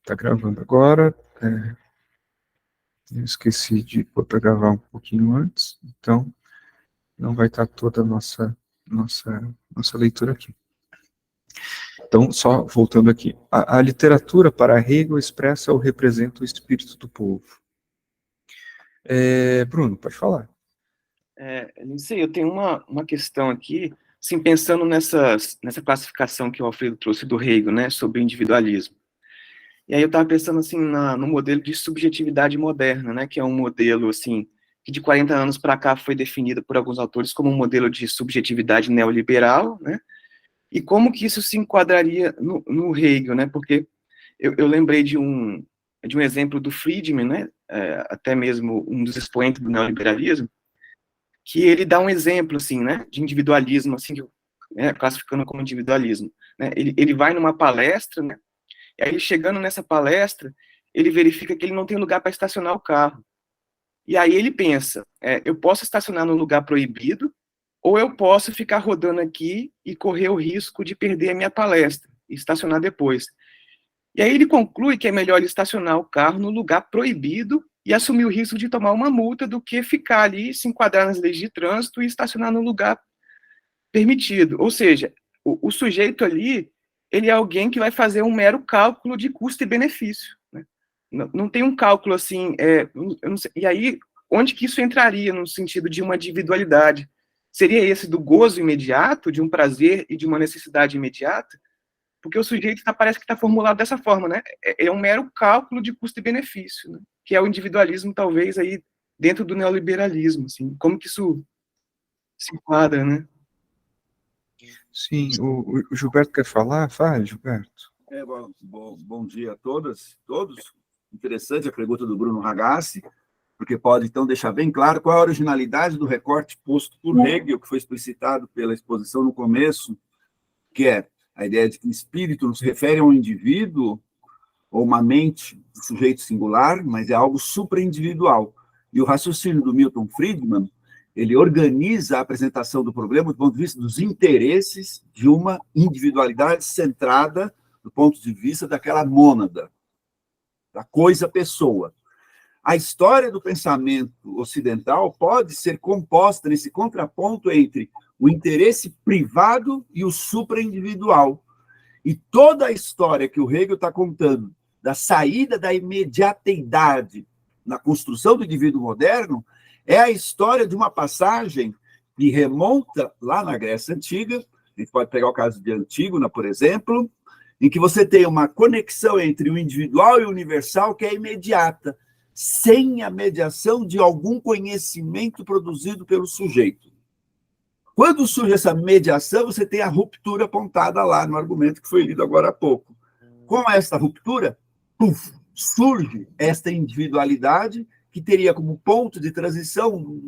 Tá gravando agora. Eu esqueci de botar gravar um pouquinho antes, então não vai estar toda a nossa leitura aqui. Então, só voltando aqui. A literatura para Hegel expressa ou representa o espírito do povo. Bruno, pode falar. Não sei, eu tenho uma questão aqui, assim, pensando nessa classificação que o Alfredo trouxe do Hegel, né, sobre o individualismo. E aí eu estava pensando assim no modelo de subjetividade moderna, né, que é um modelo assim que de 40 anos para cá foi definido por alguns autores como um modelo de subjetividade neoliberal, né? E como que isso se enquadraria no Hegel, né? Porque eu lembrei de um exemplo do Friedman, né? Até mesmo um dos expoentes do neoliberalismo, que ele dá um exemplo assim, né, de individualismo, assim, classificando como individualismo, né? Ele vai numa palestra, né? E aí, chegando nessa palestra, ele verifica que ele não tem lugar para estacionar o carro. E aí ele pensa, eu posso estacionar num lugar proibido, ou eu posso ficar rodando aqui e correr o risco de perder a minha palestra e estacionar depois. E aí ele conclui que é melhor ele estacionar o carro no lugar proibido e assumir o risco de tomar uma multa do que ficar ali, se enquadrar nas leis de trânsito e estacionar no lugar permitido. Ou seja, o sujeito ali, ele é alguém que vai fazer um mero cálculo de custo e benefício. Né? Não tem um cálculo assim, eu não sei, e aí, onde que isso entraria no sentido de uma individualidade? Seria esse do gozo imediato, de um prazer e de uma necessidade imediata? Porque o sujeito parece que está formulado dessa forma, né? É um mero cálculo de custo e benefício, né? Que é o individualismo, talvez, aí dentro do neoliberalismo, assim. Como que isso se enquadra, né? Sim, o Gilberto quer falar? Fale, Gilberto. Bom dia a todos. Interessante a pergunta do Bruno Ragazzi, porque pode, então, deixar bem claro qual é a originalidade do recorte posto por Hegel, que foi explicitado pela exposição no começo, que é a ideia de que o espírito não se refere a um indivíduo ou uma mente do sujeito singular, mas é algo supraindividual. E o raciocínio do Milton Friedman, ele organiza a apresentação do problema do ponto de vista dos interesses de uma individualidade centrada do ponto de vista daquela mônada, da coisa-pessoa. A história do pensamento ocidental pode ser composta nesse contraponto entre o interesse privado e o supraindividual. E toda a história que o Hegel está contando, da saída da imediateidade na construção do indivíduo moderno, é a história de uma passagem que remonta lá na Grécia Antiga. A gente pode pegar o caso de Antígona, por exemplo, em que você tem uma conexão entre o individual e o universal que é imediata, sem a mediação de algum conhecimento produzido pelo sujeito. Quando surge essa mediação, você tem a ruptura apontada lá no argumento que foi lido agora há pouco. Com essa ruptura, surge esta individualidade que teria como ponto de transição,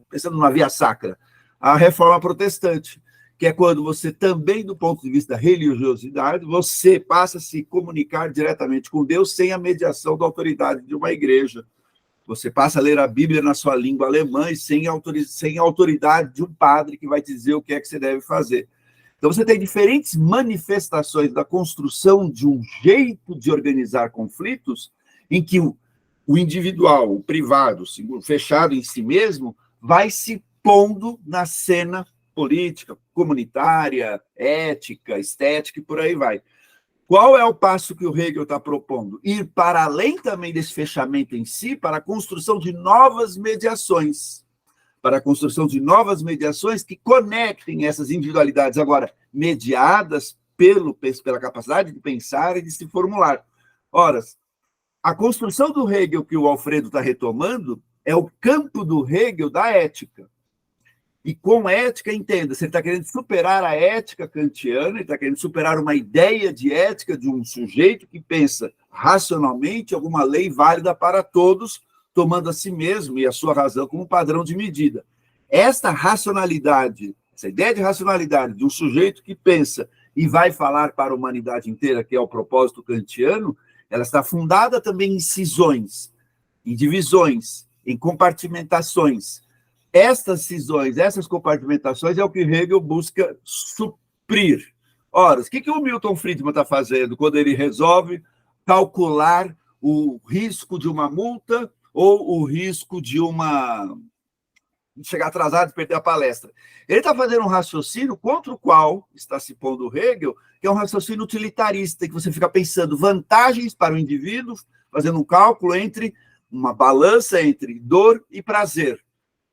pensando numa via sacra, a reforma protestante, que é quando você também, do ponto de vista da religiosidade, você passa a se comunicar diretamente com Deus sem a mediação da autoridade de uma igreja. Você passa a ler a Bíblia na sua língua alemã e sem a autoridade de um padre que vai te dizer o que é que você deve fazer. Então, você tem diferentes manifestações da construção de um jeito de organizar conflitos em que o individual, o privado, o fechado em si mesmo, vai se pondo na cena política, comunitária, ética, estética e por aí vai. Qual é o passo que o Hegel está propondo? Ir para além também desse fechamento em si, para a construção de novas mediações. Para a construção de novas mediações que conectem essas individualidades, agora mediadas pela capacidade de pensar e de se formular. Ora, a construção do Hegel que o Alfredo está retomando é o campo do Hegel da ética. E com ética, entenda, você está querendo superar a ética kantiana, ele está querendo superar uma ideia de ética de um sujeito que pensa racionalmente alguma lei válida para todos, tomando a si mesmo e a sua razão como padrão de medida. Esta racionalidade, essa ideia de racionalidade de um sujeito que pensa e vai falar para a humanidade inteira, que é o propósito kantiano, ela está fundada também em cisões, em divisões, em compartimentações. Estas cisões, essas compartimentações é o que Hegel busca suprir. Ora, o que o Milton Friedman está fazendo quando ele resolve calcular o risco de uma multa ou o risco de chegar atrasado e perder a palestra. Ele está fazendo um raciocínio contra o qual está se pondo Hegel, que é um raciocínio utilitarista, que você fica pensando vantagens para o indivíduo, fazendo um cálculo entre uma balança entre dor e prazer.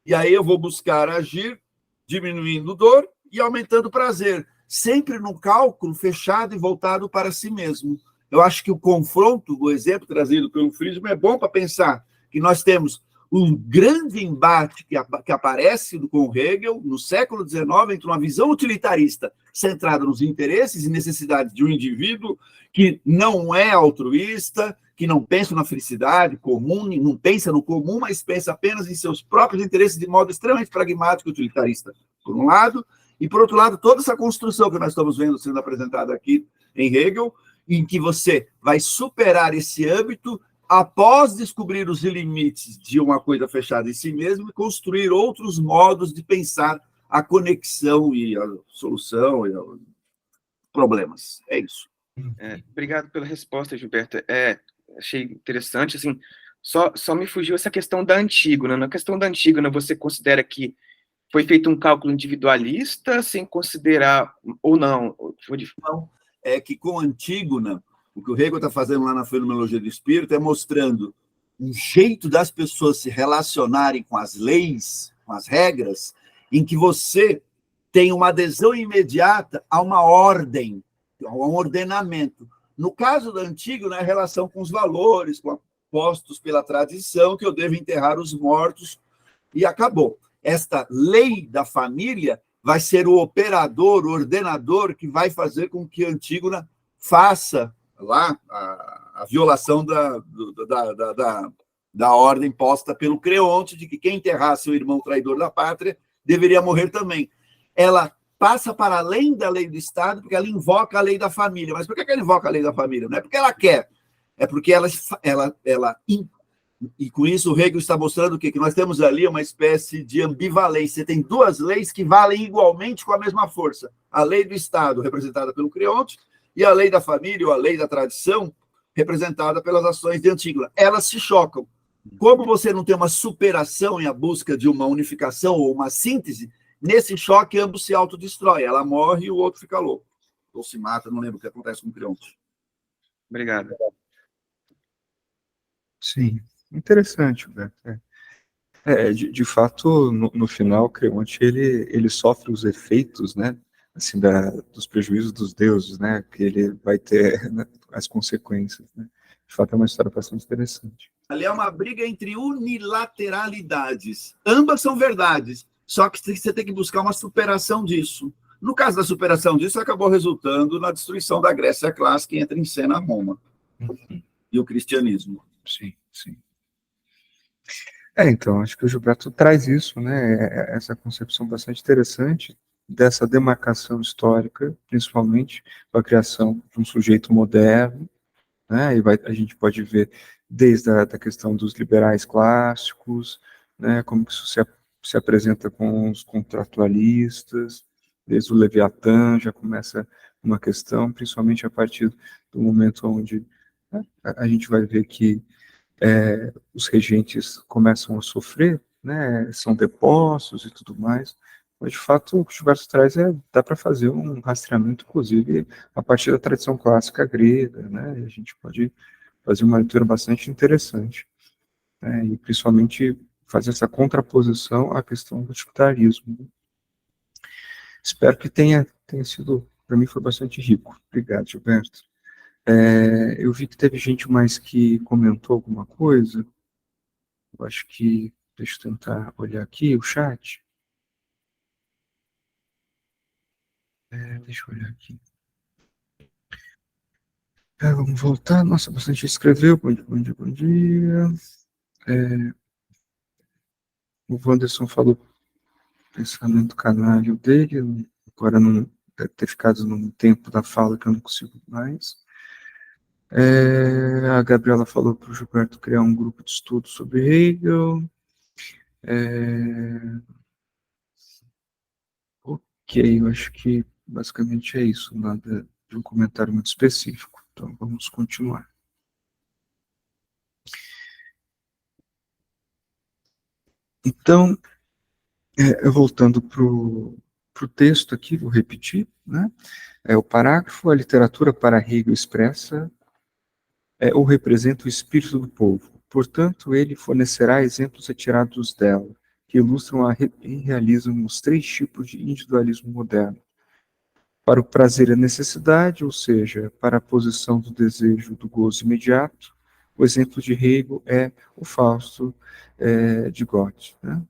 E aí eu vou buscar agir diminuindo dor e aumentando prazer, sempre num cálculo fechado e voltado para si mesmo. Eu acho que o confronto, o exemplo trazido pelo Friedman, é bom para pensar que nós temos um grande embate que aparece com Hegel no século XIX entre uma visão utilitarista centrada nos interesses e necessidades de um indivíduo que não é altruísta, que não pensa na felicidade comum, não pensa no comum, mas pensa apenas em seus próprios interesses de modo extremamente pragmático e utilitarista, por um lado, e, por outro lado, toda essa construção que nós estamos vendo sendo apresentada aqui em Hegel, em que você vai superar esse âmbito após descobrir os limites de uma coisa fechada em si mesmo e construir outros modos de pensar a conexão e a solução e os problemas. É isso. Obrigado pela resposta, Gilberto. Achei interessante, assim, só me fugiu essa questão da Antígona. Na questão da Antígona, você considera que foi feito um cálculo individualista, sem considerar, ou não? Não, é que com Antígona, o que o Hegel está fazendo lá na Fenomenologia do Espírito é mostrando um jeito das pessoas se relacionarem com as leis, com as regras, em que você tem uma adesão imediata a uma ordem, a um ordenamento. No caso da Antígona, é a relação com os valores, postos pela tradição, que eu devo enterrar os mortos, e acabou. Esta lei da família vai ser o operador, o ordenador, que vai fazer com que Antígona faça lá a violação da ordem posta pelo Creonte, de que quem enterrasse o irmão traidor da pátria deveria morrer também. Ela passa para além da lei do Estado, porque ela invoca a lei da família. Mas por que ela invoca a lei da família? Não é porque ela quer, é porque e com isso o Hegel está mostrando o quê? Que nós temos ali uma espécie de ambivalência. Você tem duas leis que valem igualmente com a mesma força. A lei do Estado, representada pelo Creonte, e a lei da família, ou a lei da tradição, representada pelas ações de Antígona. Elas se chocam. Como você não tem uma superação e a busca de uma unificação ou uma síntese, nesse choque ambos se autodestroem. Ela morre e o outro fica louco. Ou se mata, não lembro o que acontece com o Creonte. Obrigado. Sim, interessante, Beto. De fato, no final, Creonte ele sofre os efeitos, né, assim, dos prejuízos dos deuses, né, que ele vai ter, né, as consequências, né. De fato, é uma história bastante interessante. Ali é uma briga entre unilateralidades. Ambas são verdades, só que você tem que buscar uma superação disso. No caso da superação disso, acabou resultando na destruição da Grécia clássica e entra em cena Roma e o cristianismo. Sim, sim. Então, acho que o Gilberto traz isso, né, essa concepção bastante interessante dessa demarcação histórica, principalmente com a criação de um sujeito moderno, né, e a gente pode ver desde a da questão dos liberais clássicos, né, como que isso se apresenta com os contratualistas, desde o Leviatã já começa uma questão, principalmente a partir do momento onde, né, a gente vai ver que os regentes começam a sofrer, né, são depostos e tudo mais, mas de fato o que o Gilberto traz dá para fazer um rastreamento, inclusive, a partir da tradição clássica grega, né, e a gente pode fazer uma leitura bastante interessante, né, e principalmente fazer essa contraposição à questão do utilitarismo. Espero que tenha sido, para mim foi bastante rico. Obrigado, Gilberto. Eu vi que teve gente mais que comentou alguma coisa. Eu acho que, deixa eu tentar olhar aqui o chat. Deixa eu olhar aqui. Vamos voltar. Nossa, bastante gente escreveu. Bom dia, bom dia, bom dia. O Wanderson falou pensamento canário dele. Agora não deve ter ficado num tempo da fala que eu não consigo mais. A Gabriela falou para o Gilberto criar um grupo de estudo sobre Hegel. Ok, eu acho que basicamente é isso, nada de um comentário muito específico. Então vamos continuar. Então, voltando para o texto aqui, vou repetir, né? O parágrafo: a literatura para Hegel expressa ou representa o espírito do povo. Portanto, ele fornecerá exemplos retirados dela, que ilustram e realizam os três tipos de individualismo moderno. Para o prazer e a necessidade, ou seja, para a posição do desejo do gozo imediato, o exemplo de Hegel é o Fausto de Goethe, né?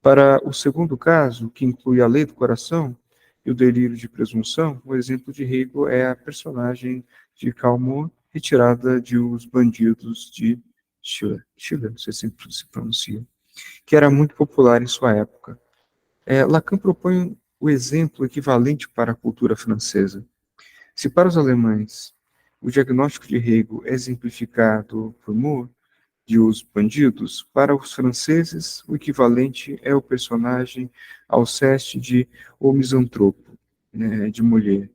Para o segundo caso, que inclui a lei do coração e o delírio de presunção, o exemplo de Hegel é a personagem de Calmont, retirada de Os Bandidos de Schiller, não sei se pronuncia, que era muito popular em sua época. Lacan propõe o exemplo equivalente para a cultura francesa. Se para os alemães o diagnóstico de Hegel é exemplificado por Moore, de Os Bandidos, para os franceses o equivalente é o personagem Alceste de O Misantropo, né, de Molière.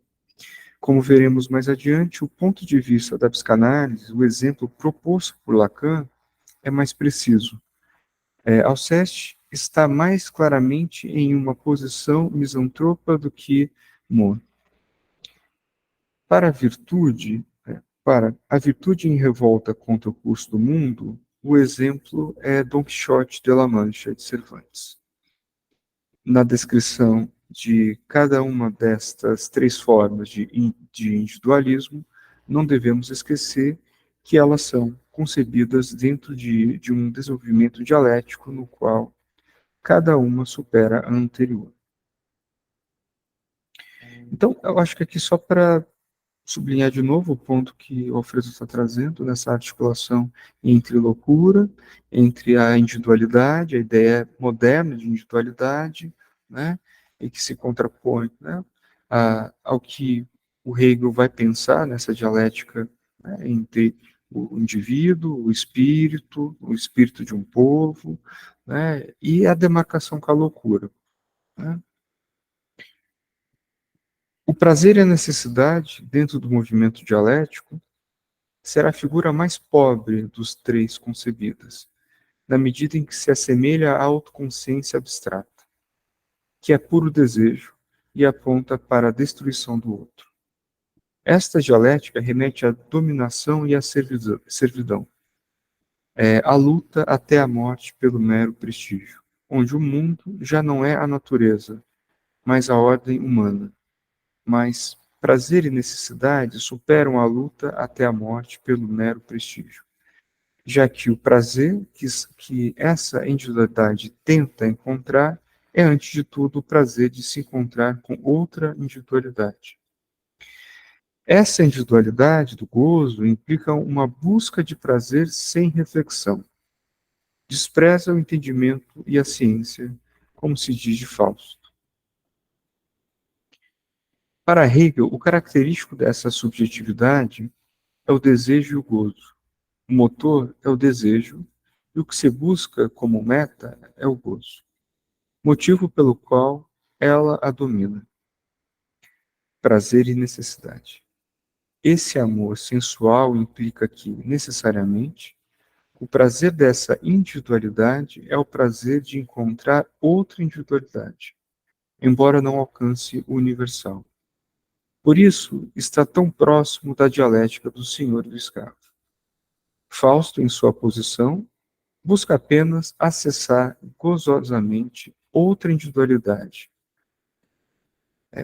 Como veremos mais adiante, o ponto de vista da psicanálise, o exemplo proposto por Lacan, é mais preciso. Alceste está mais claramente em uma posição misantropa do que Moore. Para a virtude em revolta contra o curso do mundo, o exemplo é Dom Quixote de La Mancha, de Cervantes. Na descrição de cada uma destas três formas de individualismo, não devemos esquecer que elas são concebidas dentro de um desenvolvimento dialético no qual cada uma supera a anterior. Então, eu acho que aqui só para sublinhar de novo o ponto que o Alfredo está trazendo nessa articulação entre loucura, entre a individualidade, a ideia moderna de individualidade, né, e que se contrapõe, né, ao que o Hegel vai pensar nessa dialética, né, entre o indivíduo, o espírito de um povo, né, e a demarcação com a loucura, né. O prazer e a necessidade, dentro do movimento dialético, será a figura mais pobre dos três concebidas, na medida em que se assemelha à autoconsciência abstrata, que é puro desejo e aponta para a destruição do outro. Esta dialética remete à dominação e à servidão, à luta até a morte pelo mero prestígio, onde o mundo já não é a natureza, mas a ordem humana. Mas prazer e necessidade superam a luta até a morte pelo mero prestígio, já que o prazer que essa individualidade tenta encontrar é, antes de tudo, o prazer de se encontrar com outra individualidade. Essa individualidade do gozo implica uma busca de prazer sem reflexão. Despreza o entendimento e a ciência, como se diz de Fausto. Para Hegel, o característico dessa subjetividade é o desejo e o gozo. O motor é o desejo e o que se busca como meta é o gozo, motivo pelo qual ela a domina. Prazer e necessidade. Esse amor sensual implica que, necessariamente, o prazer dessa individualidade é o prazer de encontrar outra individualidade, embora não alcance o universal. Por isso, está tão próximo da dialética do senhor e do escravo. Fausto, em sua posição, busca apenas acessar gozosamente outra individualidade,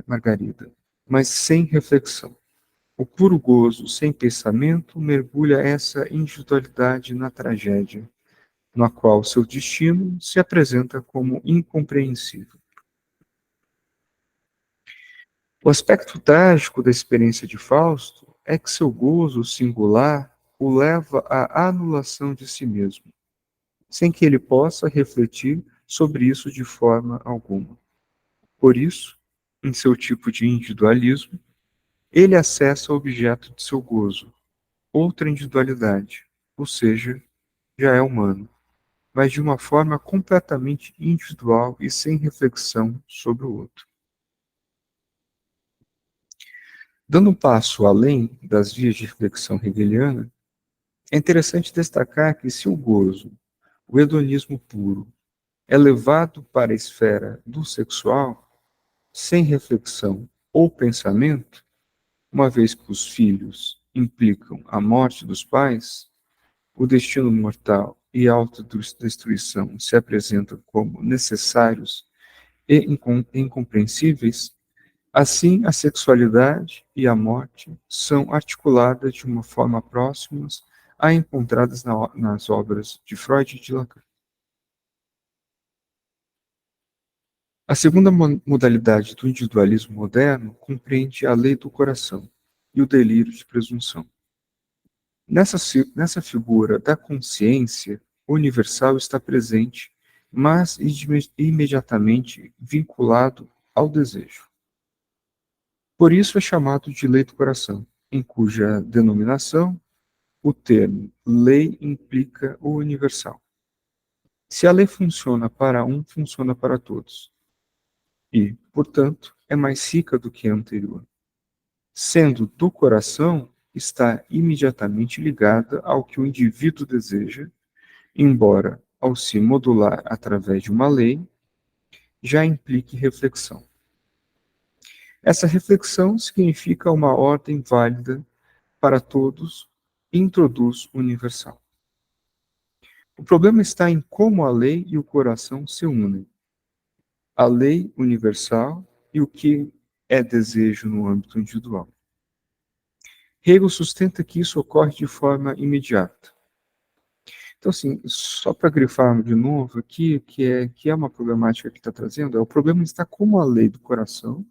Margarida, mas sem reflexão. O puro gozo, sem pensamento, mergulha essa individualidade na tragédia, na qual seu destino se apresenta como incompreensível. O aspecto trágico da experiência de Fausto é que seu gozo singular o leva à anulação de si mesmo, sem que ele possa refletir sobre isso de forma alguma. Por isso, em seu tipo de individualismo, ele acessa o objeto de seu gozo, outra individualidade, ou seja, já é humano, mas de uma forma completamente individual e sem reflexão sobre o outro. Dando um passo além das vias de reflexão hegeliana, é interessante destacar que se o gozo, o hedonismo puro, é levado para a esfera do sexual sem reflexão ou pensamento, uma vez que os filhos implicam a morte dos pais, o destino mortal e a autodestruição se apresentam como necessários e incompreensíveis, assim a sexualidade e a morte são articuladas de uma forma próximas a encontradas nas obras de Freud e de Lacan. A segunda modalidade do individualismo moderno compreende a lei do coração e o delírio de presunção. Nessa figura da consciência, o universal está presente, mas imediatamente vinculado ao desejo. Por isso é chamado de lei do coração, em cuja denominação o termo lei implica o universal. Se a lei funciona para um, funciona para todos. E, portanto, é mais rica do que a anterior. Sendo do coração, está imediatamente ligada ao que o indivíduo deseja, embora, ao se modular através de uma lei, já implique reflexão. Essa reflexão significa uma ordem válida para todos e introduz o universal. O problema está em como a lei e o coração se unem. A lei universal e o que é desejo no âmbito individual. Hegel sustenta que isso ocorre de forma imediata. Então, assim, só para grifar de novo aqui, que é uma problemática que está trazendo, o problema está como a lei do coração,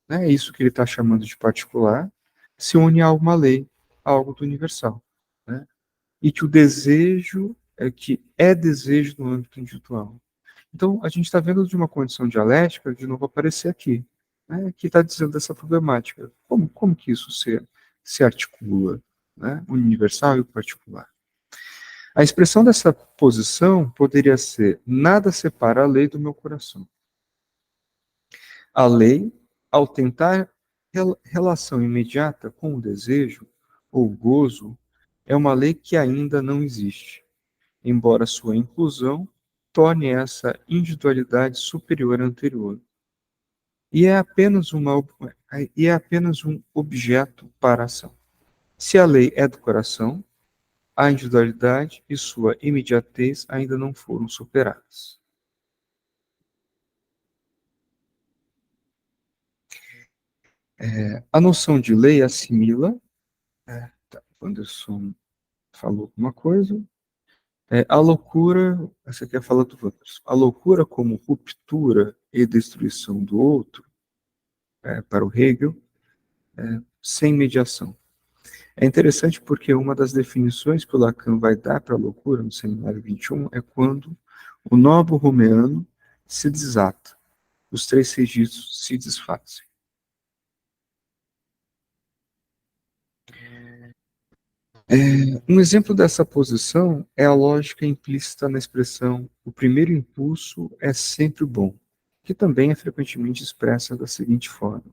né, é isso que ele está chamando de particular, se une a uma lei, a algo do universal. Né, e que o desejo que é desejo no âmbito individual. Então, a gente está vendo de uma condição dialética, de novo, aparecer aqui, né, que está dizendo dessa problemática. Como que isso se articula, né, o universal e o particular? A expressão dessa posição poderia ser: nada separa a lei do meu coração. A lei, ao tentar relação imediata com o desejo ou o gozo, é uma lei que ainda não existe, embora sua inclusão torne essa individualidade superior à anterior. E é apenas um objeto para a ação. Se a lei é do coração, a individualidade e sua imediatez ainda não foram superadas. A noção de lei assimila, o Anderson falou alguma coisa, a loucura, essa aqui é a fala do Wanderson, a loucura como ruptura e destruição do outro, para o Hegel, sem mediação. É interessante porque uma das definições que o Lacan vai dar para a loucura, no Seminário 21, é quando o nobo romeano se desata, os três registros se desfazem. Um exemplo dessa posição é a lógica implícita na expressão o primeiro impulso é sempre bom, que também é frequentemente expressa da seguinte forma: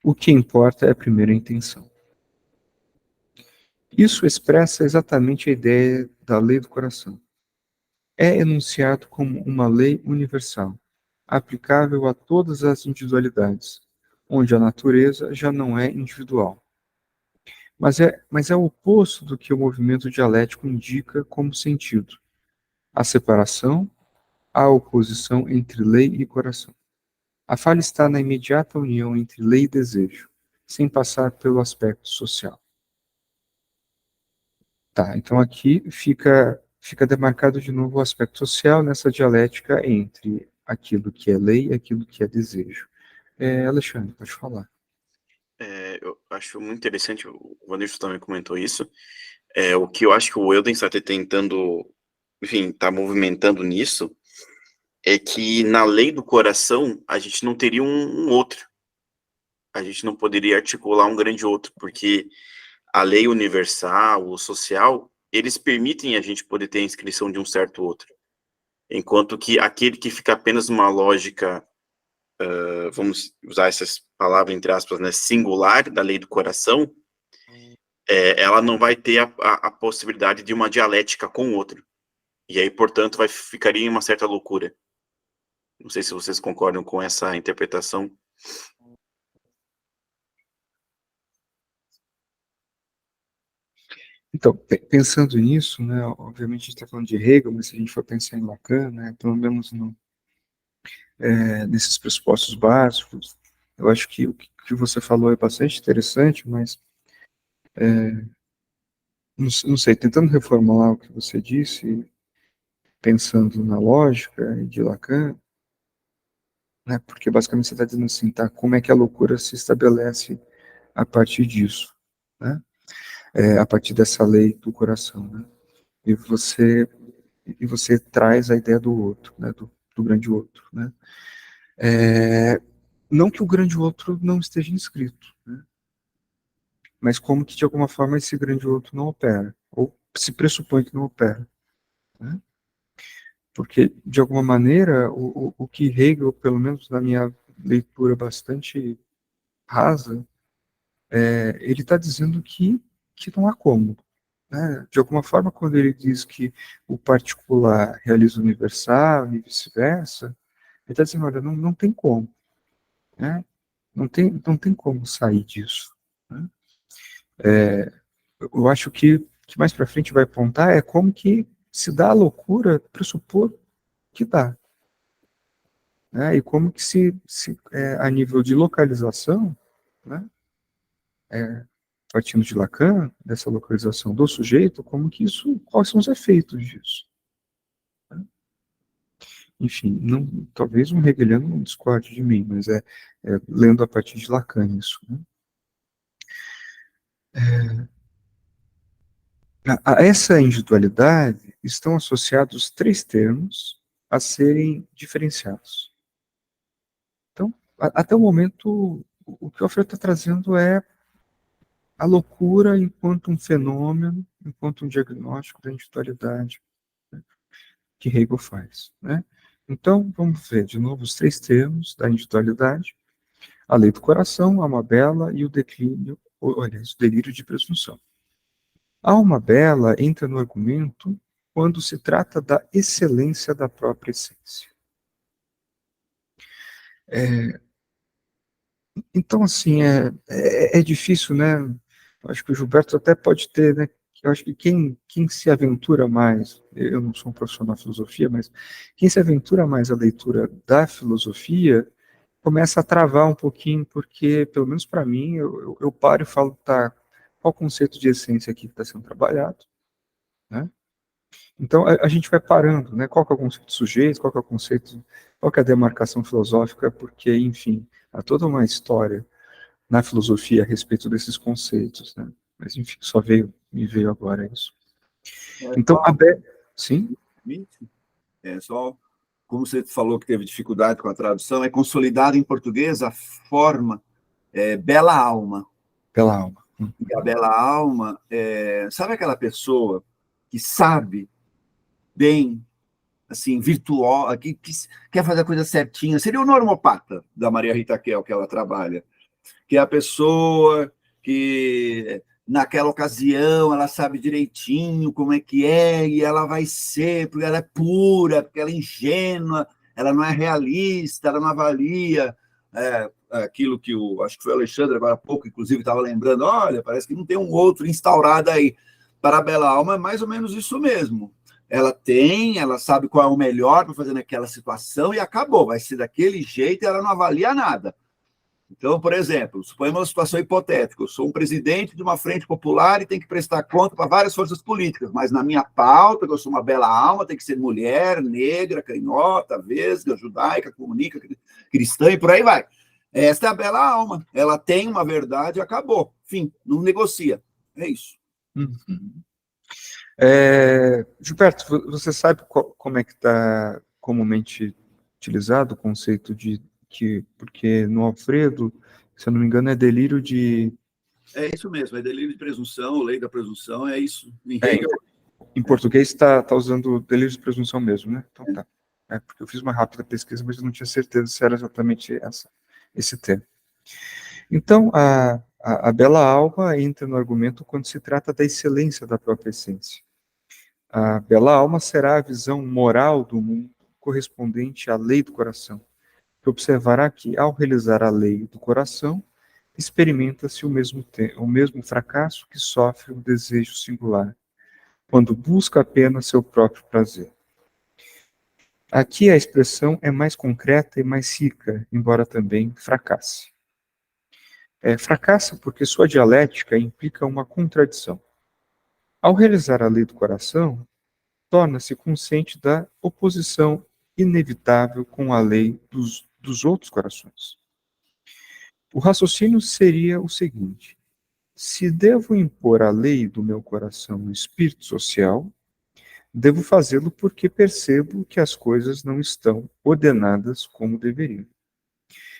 o que importa é a primeira intenção. Isso expressa exatamente a ideia da lei do coração. É enunciado como uma lei universal, aplicável a todas as individualidades, onde a natureza já não é individual. Mas é o oposto do que o movimento dialético indica como sentido: a separação, a oposição entre lei e coração. A falha está na imediata união entre lei e desejo, sem passar pelo aspecto social. Tá, então aqui fica demarcado de novo o aspecto social nessa dialética entre aquilo que é lei e aquilo que é desejo. Alexandre, pode falar. Eu acho muito interessante, o Wanderson também comentou isso. O que eu acho que o Euden está tentando, enfim, está movimentando nisso, é que na lei do coração a gente não teria um outro. A gente não poderia articular um grande outro, porque a lei universal, o social, eles permitem a gente poder ter a inscrição de um certo outro. Enquanto que aquele que fica apenas numa lógica, vamos usar essas palavras entre aspas, né, singular da lei do coração, ela não vai ter a possibilidade de uma dialética com o outro. E aí, portanto, ficaria em uma certa loucura. Não sei se vocês concordam com essa interpretação. Então, pensando nisso, né, obviamente a gente está falando de Hegel, mas se a gente for pensar em Lacan, né, pelo menos nesses pressupostos básicos, eu acho que o que você falou é bastante interessante, mas não sei, tentando reformular o que você disse, pensando na lógica de Lacan, né, porque basicamente você está dizendo assim, tá, como é que a loucura se estabelece a partir disso, né, a partir dessa lei do coração, né, e você traz a ideia do outro, né, do grande outro, né, não que o grande outro não esteja inscrito, né, mas como que de alguma forma esse grande outro não opera, ou se pressupõe que não opera, né? Porque de alguma maneira o que Hegel, pelo menos na minha leitura bastante rasa, ele está dizendo que não há como, né? De alguma forma, quando ele diz que o particular realiza o universal e vice-versa, ele está dizendo, olha, não tem como, né? Não tem como sair disso, né? Eu acho que mais para frente vai apontar é como que se dá a loucura pressupor que dá, né? E como que a nível de localização, né, partindo de Lacan, dessa localização do sujeito, como que isso, quais são os efeitos disso, né? Enfim, talvez um hegeliano não discorde de mim, mas lendo a partir de Lacan isso, né? A essa individualidade estão associados três termos a serem diferenciados. Então, até o momento, o que o Alfredo está trazendo é a loucura enquanto um fenômeno, enquanto um diagnóstico da individualidade, né, que Hegel faz, né? Então, vamos ver de novo os três termos da individualidade: a lei do coração, a alma bela e o declínio, aliás, o delírio de presunção. A alma bela entra no argumento quando se trata da excelência da própria essência. Então, assim, é difícil, né? Eu acho que o Gilberto até pode ter, né? Eu acho que quem se aventura mais, eu não sou um profissional da filosofia, mas quem se aventura mais à leitura da filosofia começa a travar um pouquinho, porque, pelo menos para mim, eu paro e falo, tá, qual o conceito de essência aqui que está sendo trabalhado, né? Então, a gente vai parando, né? Qual que é o conceito de sujeito, qual que é o conceito, qual que é a demarcação filosófica, porque, enfim, há toda uma história na filosofia a respeito desses conceitos, né? Mas, enfim, me veio agora isso. Então, sim? Só, como você falou que teve dificuldade com a tradução, é consolidado em português a forma bela alma. Bela alma. E a bela alma, sabe aquela pessoa que sabe bem, assim, virtuosa, que quer fazer a coisa certinha? Seria o normopata da Maria Rita Kell, que ela trabalha, que é a pessoa que naquela ocasião ela sabe direitinho como é que é, e ela vai ser, porque ela é pura, porque ela é ingênua, ela não é realista, ela não avalia aquilo que acho que foi o Alexandre agora há pouco, inclusive, estava lembrando, olha, parece que não tem um outro instaurado aí. Para a bela alma é mais ou menos isso mesmo. Ela sabe qual é o melhor para fazer naquela situação e acabou, vai ser daquele jeito e ela não avalia nada. Então, por exemplo, suponhamos uma situação hipotética, eu sou um presidente de uma frente popular e tenho que prestar conta para várias forças políticas, mas na minha pauta, que eu sou uma bela alma, tem que ser mulher, negra, canhota, vesga, judaica, comunica, cristã e por aí vai. Esta é a bela alma, ela tem uma verdade e acabou. Fim, não negocia. É isso. Uhum. Gilberto, você sabe como é que está comumente utilizado o conceito de porque no Alfredo, se eu não me engano, é delírio de... É isso mesmo, é delírio de presunção, lei da presunção, é isso. Em português está usando delírio de presunção mesmo, né? Então tá. Porque eu fiz uma rápida pesquisa, mas eu não tinha certeza se era exatamente esse termo. Então, a bela alma entra no argumento quando se trata da excelência da própria essência. A bela alma será a visão moral do mundo correspondente à lei do coração, que observará que, ao realizar a lei do coração, experimenta-se o mesmo fracasso que sofre o desejo singular, quando busca apenas seu próprio prazer. Aqui a expressão é mais concreta e mais rica, embora também fracasse. Fracassa porque sua dialética implica uma contradição. Ao realizar a lei do coração, torna-se consciente da oposição inevitável com a lei dos outros corações. O raciocínio seria o seguinte: se devo impor a lei do meu coração no espírito social, devo fazê-lo porque percebo que as coisas não estão ordenadas como deveriam.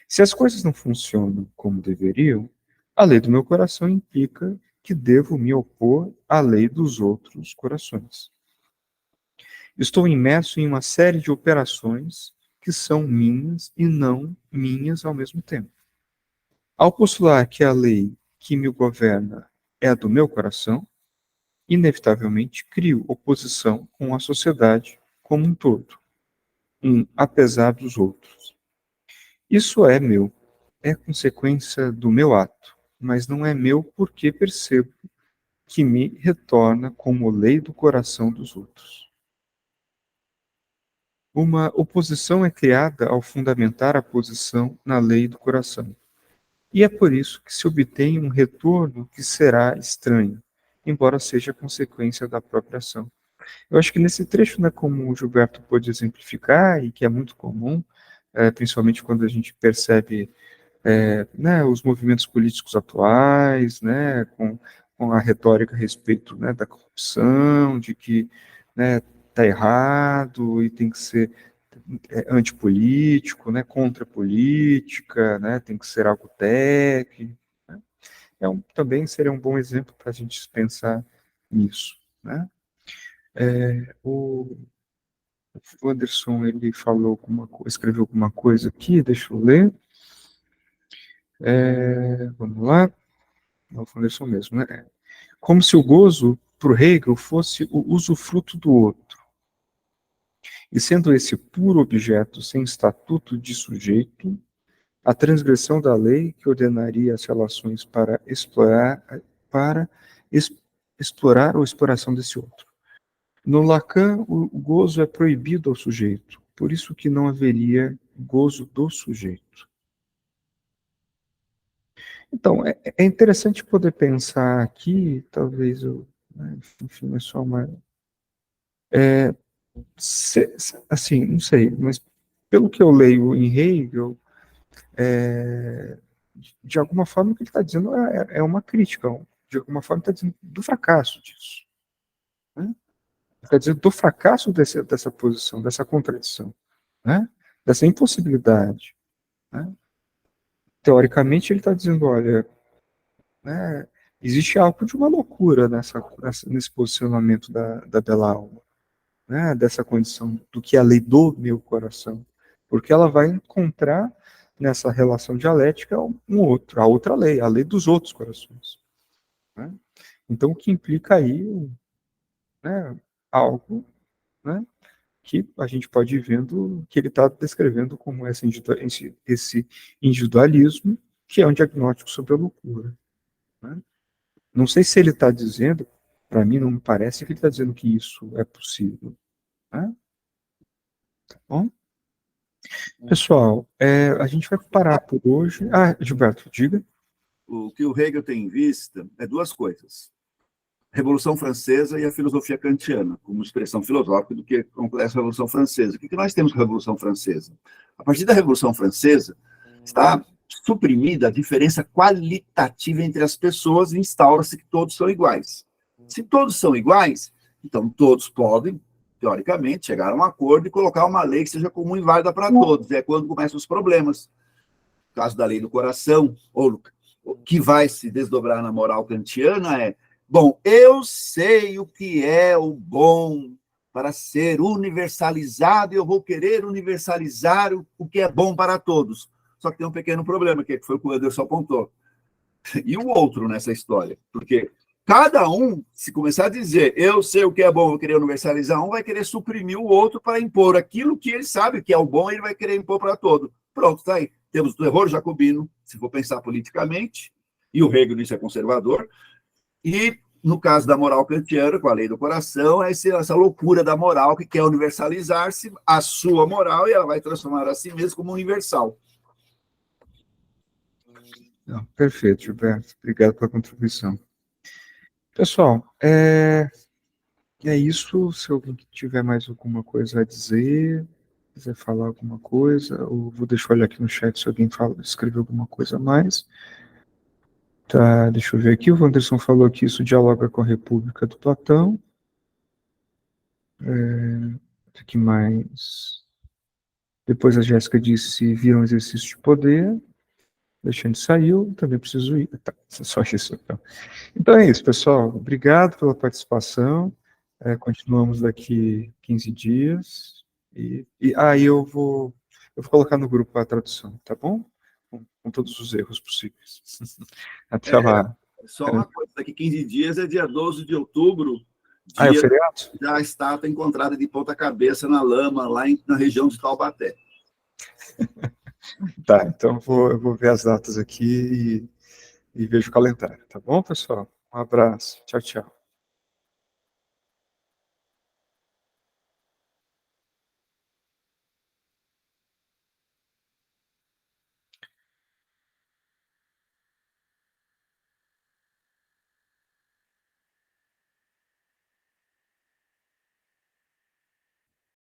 Se as coisas não funcionam como deveriam, a lei do meu coração implica que devo me opor à lei dos outros corações. Estou imerso em uma série de operações que são minhas e não minhas ao mesmo tempo. Ao postular que a lei que me governa é a do meu coração, inevitavelmente crio oposição com a sociedade como um todo, apesar dos outros. Isso é meu, é consequência do meu ato, mas não é meu porque percebo que me retorna como lei do coração dos outros. Uma oposição é criada ao fundamentar a posição na lei do coração. E é por isso que se obtém um retorno que será estranho, embora seja consequência da própria ação. Eu acho que nesse trecho, né, como o Gilberto pôde exemplificar, e que é muito comum, principalmente quando a gente percebe né, os movimentos políticos atuais, né, com a retórica a respeito, né, da corrupção, de que, né, está errado e tem que ser antipolítico, né, contra a política, né, tem que ser algo técnico. Né? Também seria um bom exemplo para a gente pensar nisso. Né? O Anderson, ele falou escreveu alguma coisa aqui, deixa eu ler. Vamos lá. É o Anderson mesmo, né? Como se o gozo para o Hegel fosse o usufruto do outro. E sendo esse puro objeto sem estatuto de sujeito, a transgressão da lei que ordenaria as relações para explorar ou exploração desse outro. No Lacan, o gozo é proibido ao sujeito, por isso que não haveria gozo do sujeito. Então, é interessante poder pensar aqui, talvez, enfim, é só uma... assim, não sei, mas pelo que eu leio em Hegel, de alguma forma o que ele está dizendo é uma crítica, de alguma forma está dizendo do fracasso disso. Né? Está dizendo do fracasso dessa posição, dessa contradição, né? Dessa impossibilidade. Né? Teoricamente ele está dizendo, olha, né, existe algo de uma loucura nesse posicionamento da bela alma, né, dessa condição do que é a lei do meu coração, porque ela vai encontrar nessa relação dialética a outra lei, a lei dos outros corações. Né? Então, o que implica aí, né, algo, né, que a gente pode ir vendo que ele está descrevendo como esse individualismo, que é um diagnóstico sobre a loucura. Né? Não sei se ele está dizendo, para mim não me parece que ele está dizendo que isso é possível. Né? Tá bom? Pessoal, a gente vai parar por hoje. Gilberto, diga. O que o Hegel tem em vista é duas coisas. A Revolução Francesa e a filosofia kantiana, como expressão filosófica do que acontece a Revolução Francesa. O que nós temos com a Revolução Francesa? A partir da Revolução Francesa, está suprimida a diferença qualitativa entre as pessoas e instaura-se que todos são iguais. Se todos são iguais, então todos podem, teoricamente, chegar a um acordo e colocar uma lei que seja comum e válida para todos. É quando começam os problemas. No caso da lei do coração, ou o que vai se desdobrar na moral kantiana é: bom, eu sei o que é o bom para ser universalizado e eu vou querer universalizar o que é bom para todos. Só que tem um pequeno problema, que foi o que o Anderson apontou. E o outro nessa história? Porque cada um, se começar a dizer, eu sei o que é bom, vou querer universalizar um, vai querer suprimir o outro para impor aquilo que ele sabe que é o bom, ele vai querer impor para todo. Pronto, tá aí. Temos o terror jacobino, se for pensar politicamente, e o Hegel nisso é conservador, e no caso da moral kantiana, com a lei do coração, é essa loucura da moral que quer universalizar-se, a sua moral, e ela vai transformar a si mesma como universal. Não, perfeito, Gilberto. Obrigado pela contribuição. Pessoal, é isso. Se alguém tiver mais alguma coisa a dizer, quiser falar alguma coisa, eu vou deixar eu olhar aqui no chat se alguém escreveu alguma coisa a mais. Tá, deixa eu ver aqui. O Wanderson falou que isso dialoga com a República do Platão. O que mais? Depois a Jéssica disse: viram exercício de poder. Alexandre saiu, também preciso ir. Tá, só isso. Então é isso, pessoal. Obrigado pela participação. Continuamos daqui 15 dias. Aí eu vou colocar no grupo a tradução, tá bom? Com todos os erros possíveis. Até lá. Só uma coisa, daqui 15 dias é dia 12 de outubro, É o dia feriado? da estátua encontrada de ponta cabeça na lama, lá na região de Taubaté. Tá, então eu vou ver as datas aqui e vejo o calendário, tá bom, pessoal? Um abraço. Tchau, tchau.